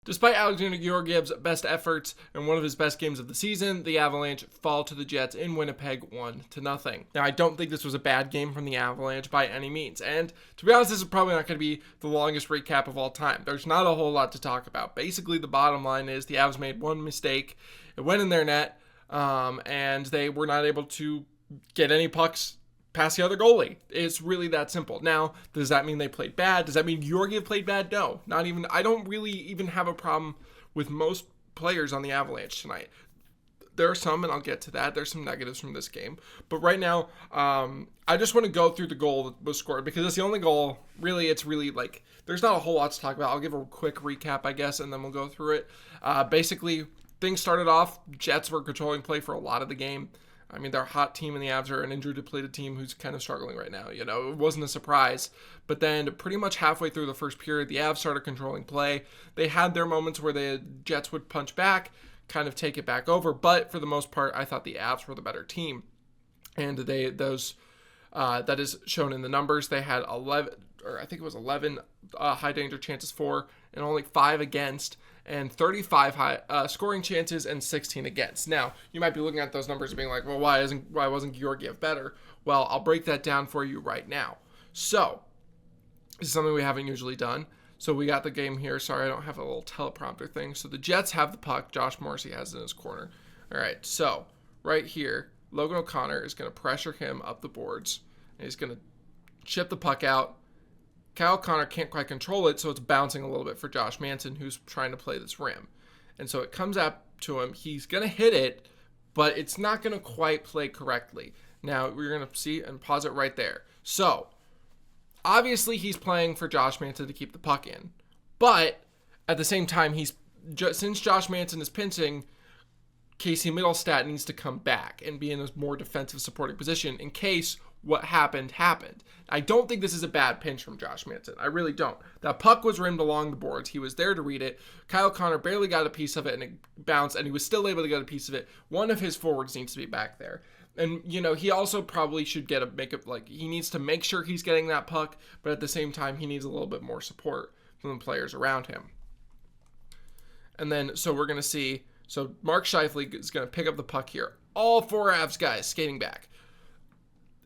Despite Alexandar Georgiev's best efforts and one of his best games of the season, the Avalanche fall to the Jets in Winnipeg 1-0. Now, I don't think this was a bad game from the Avalanche by any means, and to be honest, this is probably not going to be the longest recap of all time. There's not a whole lot to talk about. Basically, the bottom line is the Avs made one mistake. It went in their net, and they were not able to get any pucks past the other goalie. It's really that simple. Now, does that mean they played bad? Does that mean Georgiev played bad? No, not even. I don't really even have a problem with most players on the Avalanche tonight. There are some, and I'll get to that. There's some negatives from this game. But right now, I just want to go through the goal that was scored because it's the only goal. Really, it's really like, there's not a whole lot to talk about. I'll give a quick recap, I guess, and then we'll go through it. Basically, things started off, Jets were controlling play for a lot of the game. I mean, they're a hot team, and the Avs are an injured, depleted team who's kind of struggling right now. You know, it wasn't a surprise. But then pretty much halfway through the first period, the Avs started controlling play. They had their moments where the Jets would punch back, kind of take it back over. But for the most part, I thought the Avs were the better team. And that is shown in the numbers. They had 11 high danger chances for, and only 5 against, and 35 high scoring chances and 16 against. Now, you might be looking at those numbers and being like, well, why wasn't Georgiev better? Well, I'll break that down for you right now. So, this is something we haven't usually done. So we got the game here. Sorry, I don't have a little teleprompter thing. So the Jets have the puck. Josh Morrissey has it in his corner. All right, so right here, Logan O'Connor is going to pressure him up the boards, and he's going to chip the puck out. Kyle Connor can't quite control it, so it's bouncing a little bit for Josh Manson, who's trying to play this rim. And so it comes up to him. He's going to hit it, but it's not going to quite play correctly. Now, we're going to see and pause it right there. So, obviously, he's playing for Josh Manson to keep the puck in. But, at the same time, since Josh Manson is pinching, Casey Middlestat needs to come back and be in a more defensive supporting position in case what happened. I don't think this is a bad pinch from Josh Manson. I really don't. That puck was rimmed along the boards. He was there to read it. Kyle Connor barely got a piece of it, and it bounced, and he was still able to get a piece of it. One of his forwards needs to be back there. And, you know, he also probably should he needs to make sure he's getting that puck, but at the same time, he needs a little bit more support from the players around him. And then, so we're going to see, so Mark Scheifele is going to pick up the puck here. All 4 Avs guys skating back.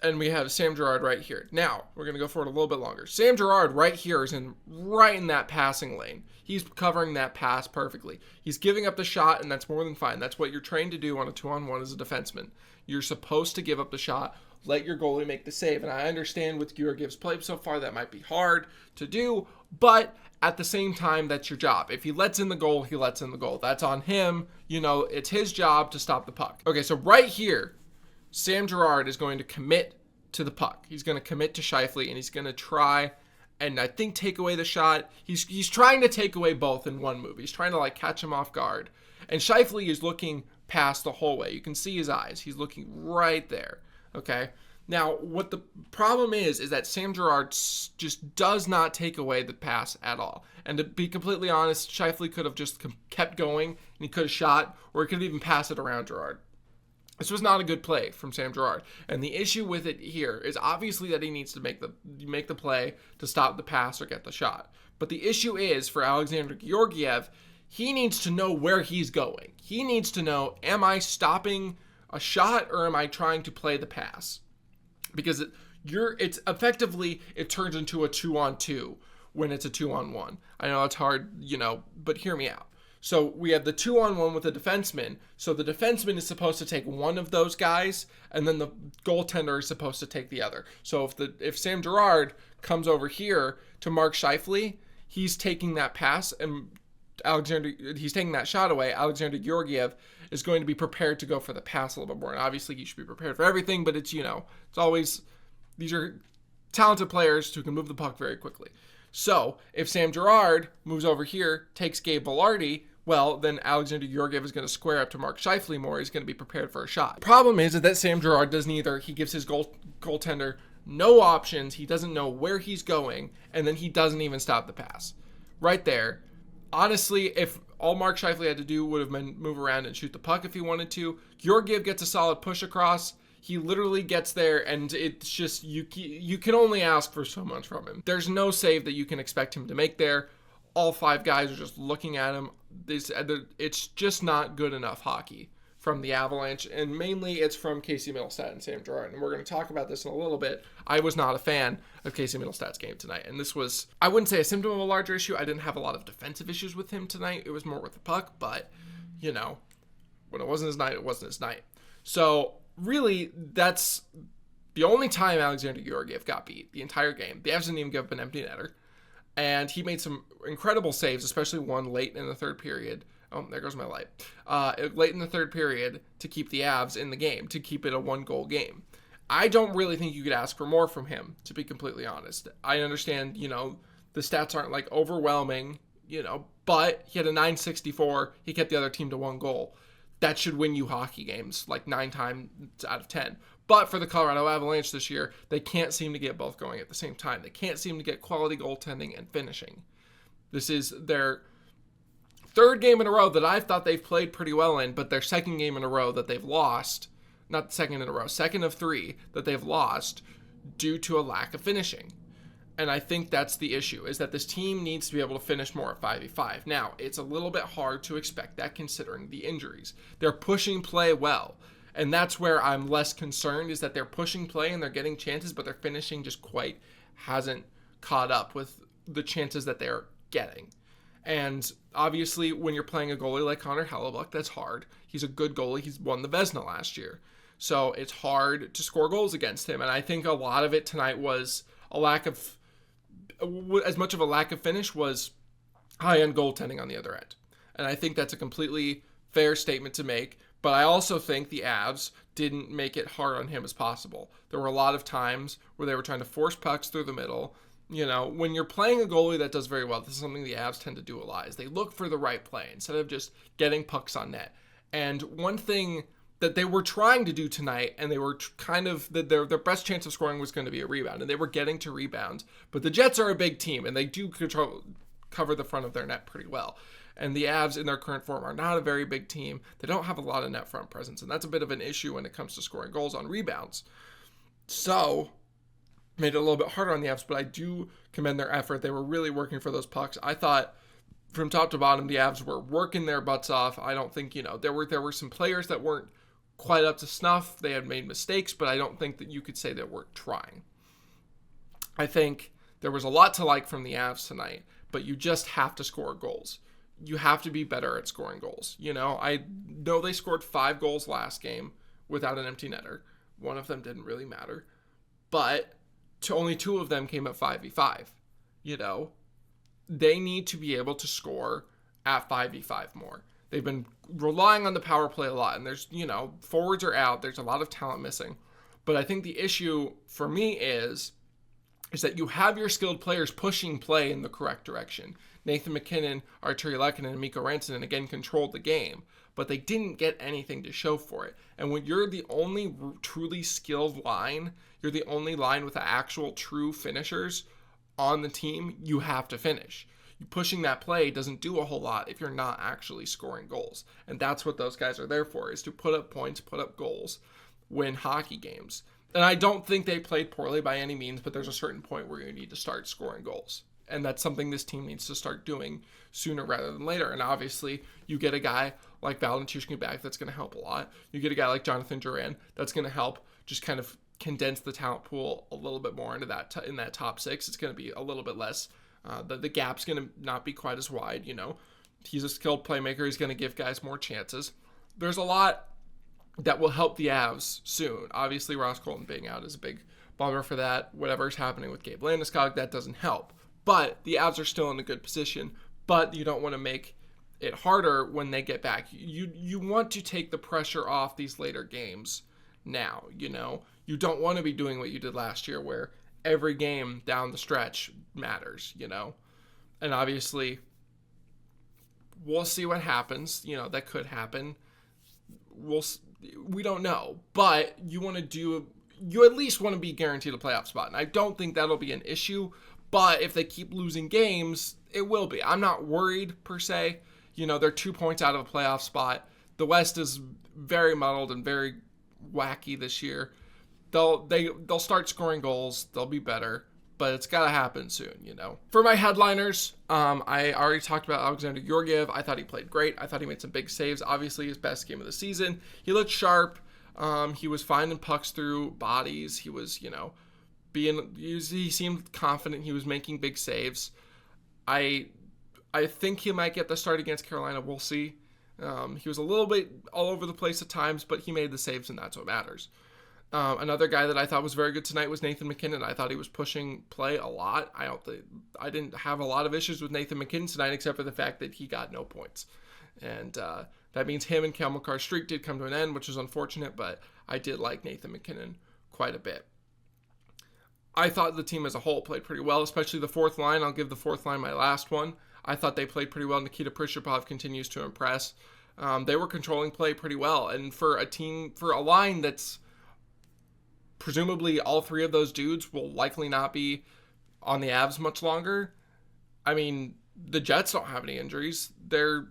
And we have Sam Girard right here. Now, we're going to go forward a little bit longer. Sam Girard right here is right in that passing lane. He's covering that pass perfectly. He's giving up the shot, and that's more than fine. That's what you're trained to do on a 2-on-1 as a defenseman. You're supposed to give up the shot, let your goalie make the save. And I understand with Georgiev's play so far that might be hard to do, but at the same time, that's your job. If he lets in the goal, he lets in the goal. That's on him. You know, it's his job to stop the puck. Okay, so right here, Sam Girard is going to commit to the puck. He's going to commit to Scheifele, and he's going to try and I think take away the shot. He's trying to take away both in one move. He's trying to catch him off guard. And Scheifele is looking past the whole way. You can see his eyes. He's looking right there. Okay? Now, what the problem is that Sam Girard just does not take away the pass at all. And to be completely honest, Scheifele could have just kept going, and he could have shot, or he could have even passed it around Girard. This was not a good play from Sam Girard. And the issue with it here is obviously that he needs to make the play to stop the pass or get the shot. But the issue is for Alexandar Georgiev, he needs to know where he's going. He needs to know, am I stopping a shot or am I trying to play the pass? Because it turns into a 2-on-2 when it's a 2-on-1. I know it's hard, but hear me out. So we have the 2-on-1 with the defenseman. So the defenseman is supposed to take one of those guys, and then the goaltender is supposed to take the other. So if Sam Girard comes over here to Mark Scheifele, he's taking that pass, and he's taking that shot away. Alexandar Georgiev is going to be prepared to go for the pass a little bit more. And obviously, you should be prepared for everything, but it's always, these are talented players who can move the puck very quickly. So if Sam Girard moves over here, takes Gabe Vilardi, well, then Alexandar Georgiev is going to square up to Mark Scheifele more. He's going to be prepared for a shot. The problem is that Sam Girard does neither. He gives his goaltender no options. He doesn't know where he's going, and then he doesn't even stop the pass. Right there. Honestly, if all Mark Scheifele had to do would have been move around and shoot the puck if he wanted to, Georgiev gets a solid push across. He literally gets there, and it's just, you can only ask for so much from him. There's no save that you can expect him to make there. all 5 guys are just looking at him. It's just not good enough hockey from the Avalanche, and mainly it's from Casey Middlestat and Sam Girard, and we're going to talk about this in a little bit. I was not a fan of Casey Middlestat's game tonight, and this was, I wouldn't say a symptom of a larger issue. I didn't have a lot of defensive issues with him tonight. It was more with the puck, but, when it wasn't his night, it wasn't his night. So, really, that's the only time Alexandar Georgiev got beat the entire game. The Avs didn't even give up an empty netter, and he made some incredible saves, especially one late in the third period. Oh, there goes my light. Late in the third period to keep the Avs in the game, to keep it a 1-goal game. I don't really think you could ask for more from him, to be completely honest. I understand, the stats aren't like overwhelming, but he had a .964. He kept the other team to 1 goal. That should win you hockey games, like 9 times out of 10. But for the Colorado Avalanche this year, they can't seem to get both going at the same time. They can't seem to get quality goaltending and finishing. This is their 3rd game in a row that I thought they've played pretty well in, but their 2nd game in a row that they've lost, not 2nd in a row, 2nd of 3 that they've lost due to a lack of finishing. And I think that's the issue, is that this team needs to be able to finish more at 5v5. Now, it's a little bit hard to expect that considering the injuries. They're pushing play well, and that's where I'm less concerned, is that they're pushing play and they're getting chances, but their finishing just quite hasn't caught up with the chances that they're getting. And obviously, when you're playing a goalie like Connor Hellebuyck, that's hard. He's a good goalie. He's won the Vezina last year. So it's hard to score goals against him. And I think a lot of it tonight was as much of a lack of finish was high-end goaltending on the other end. And I think that's a completely fair statement to make. But I also think the Avs didn't make it hard on him as possible. There were a lot of times where they were trying to force pucks through the middle. When you're playing a goalie that does very well, this is something the Avs tend to do a lot, is they look for the right play instead of just getting pucks on net. And one thing that they were trying to do tonight, and they were their best chance of scoring was going to be a rebound, and they were getting to rebound. But the Jets are a big team, and they do cover the front of their net pretty well. And the Avs, in their current form, are not a very big team. They don't have a lot of net front presence, and that's a bit of an issue when it comes to scoring goals on rebounds. So made it a little bit harder on the Avs, but I do commend their effort. They were really working for those pucks. I thought from top to bottom, the Avs were working their butts off. I don't think, there were some players that weren't quite up to snuff. They had made mistakes, but I don't think that you could say they weren't trying. I think there was a lot to like from the Avs tonight, but you just have to score goals. You have to be better at scoring goals. I know they scored 5 goals last game without an empty netter. One of them didn't really matter, but only 2 of them came at 5v5. They need to be able to score at 5v5 more. They've been relying on the power play a lot, and there's, forwards are out. There's a lot of talent missing. But I think the issue for me is that you have your skilled players pushing play in the correct direction. Nathan MacKinnon, Arturi Lehkonen, and Mikko Rantanen again controlled the game, but they didn't get anything to show for it. And when you're the only truly skilled line, you're the only line with actual true finishers on the team, you have to finish. Pushing that play doesn't do a whole lot if you're not actually scoring goals. And that's what those guys are there for, is to put up points, put up goals, win hockey games. And I don't think they played poorly by any means, but there's a certain point where you need to start scoring goals. And that's something this team needs to start doing sooner rather than later. And obviously, you get a guy like Valentushkin back, that's going to help a lot. You get a guy like Jonathan Duran, that's going to help just kind of condense the talent pool a little bit more into that in that top 6. It's going to be a little bit less. The gap's going to not be quite as wide. He's a skilled playmaker. He's going to give guys more chances. There's a lot that will help the Avs soon. Obviously, Ross Colton being out is a big bummer for that. Whatever's happening with Gabe Landeskog, that doesn't help. But the Avs are still in a good position. But you don't want to make it harder when they get back. You want to take the pressure off these later games now. You don't want to be doing what you did last year, where every game down the stretch matters. And obviously, we'll see what happens. That could happen. We don't know, but you at least want to be guaranteed a playoff spot. And I don't think that'll be an issue, but if they keep losing games, it will be. I'm not worried per se. They're 2 points out of a playoff spot. The West is very muddled and very wacky this year. They'll start scoring goals. They'll be better, but it's got to happen soon, For my headliners, I already talked about Alexandar Georgiev. I thought he played great. I thought he made some big saves. Obviously, his best game of the season. He looked sharp. He was finding pucks through bodies. He was, he seemed confident. He was making big saves. I think he might get the start against Carolina. We'll see. He was a little bit all over the place at times, but he made the saves, and that's what matters. Another guy that I thought was very good tonight was Nathan MacKinnon. I thought he was pushing play a lot. I didn't have a lot of issues with Nathan MacKinnon tonight, except for the fact that he got no points. And that means him and Cale Makar's streak did come to an end, which was unfortunate, but I did like Nathan MacKinnon quite a bit. I thought the team as a whole played pretty well, especially the fourth line. I'll give the fourth line my last one. I thought they played pretty well. Nikita Prishopov continues to impress. They were controlling play pretty well. And for a line that's presumably all three of those dudes will likely not be on the Avs much longer. I mean, the Jets don't have any injuries. They're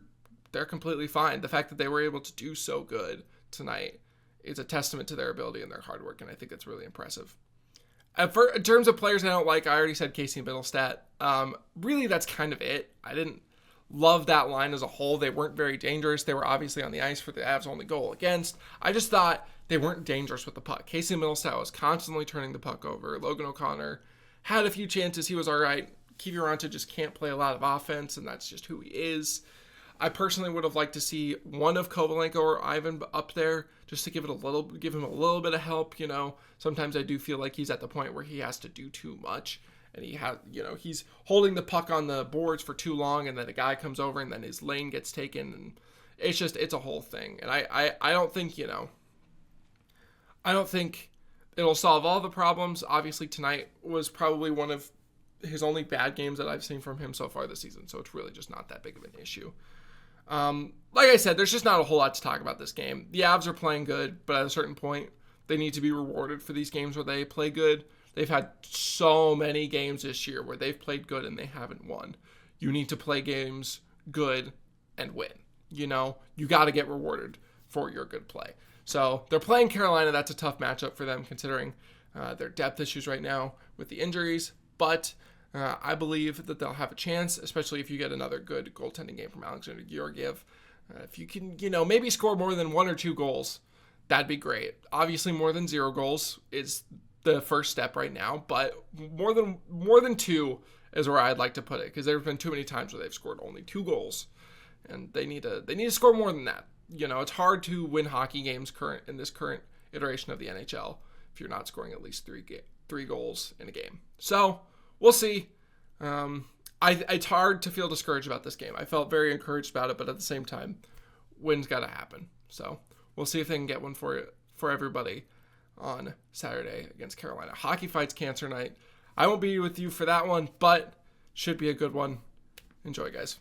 completely fine. The fact that they were able to do so good tonight is a testament to their ability and their hard work, and I think it's really impressive. In terms of players I don't like, I already said Casey Middlestat. Really, that's kind of it. I didn't love that line as a whole. They weren't very dangerous. They were obviously on the ice for the Avs' only goal against. I just thought they weren't dangerous with the puck. Casey Middlestat was constantly turning the puck over. Logan O'Connor had a few chances. He was all right. Kiviranta just can't play a lot of offense, and that's just who he is. I personally would have liked to see one of Kovalenko or Ivan up there just to give him a little bit of help. Sometimes I do feel like he's at the point where he has to do too much, and he's holding the puck on the boards for too long, and then a guy comes over and then his lane gets taken, and it's a whole thing. And I don't think it'll solve all the problems. Obviously tonight was probably one of his only bad games that I've seen from him so far this season, so it's really just not that big of an issue. Like I said, there's just not a whole lot to talk about this game. The Avs are playing good, but at a certain point, they need to be rewarded for these games where they play good. They've had so many games this year where they've played good and they haven't won. You need to play games good and win. You got to get rewarded for your good play. So they're playing Carolina. That's a tough matchup for them considering their depth issues right now with the injuries. But I believe that they'll have a chance, especially if you get another good goaltending game from Alexandar Georgiev. If you can, maybe score more than 1 or 2 goals, that'd be great. Obviously, more than 0 goals is the first step right now, but more than 2 is where I'd like to put it, because there's been too many times where they've scored only 2 goals, and they need to score more than that. It's hard to win hockey games in this current iteration of the NHL if you're not scoring at least 3 goals in a game. So we'll see. It's hard to feel discouraged about this game. I felt very encouraged about it, but at the same time, win's got to happen. So we'll see if they can get one for everybody on Saturday against Carolina. Hockey Fights Cancer Night. I won't be with you for that one, but should be a good one. Enjoy, guys.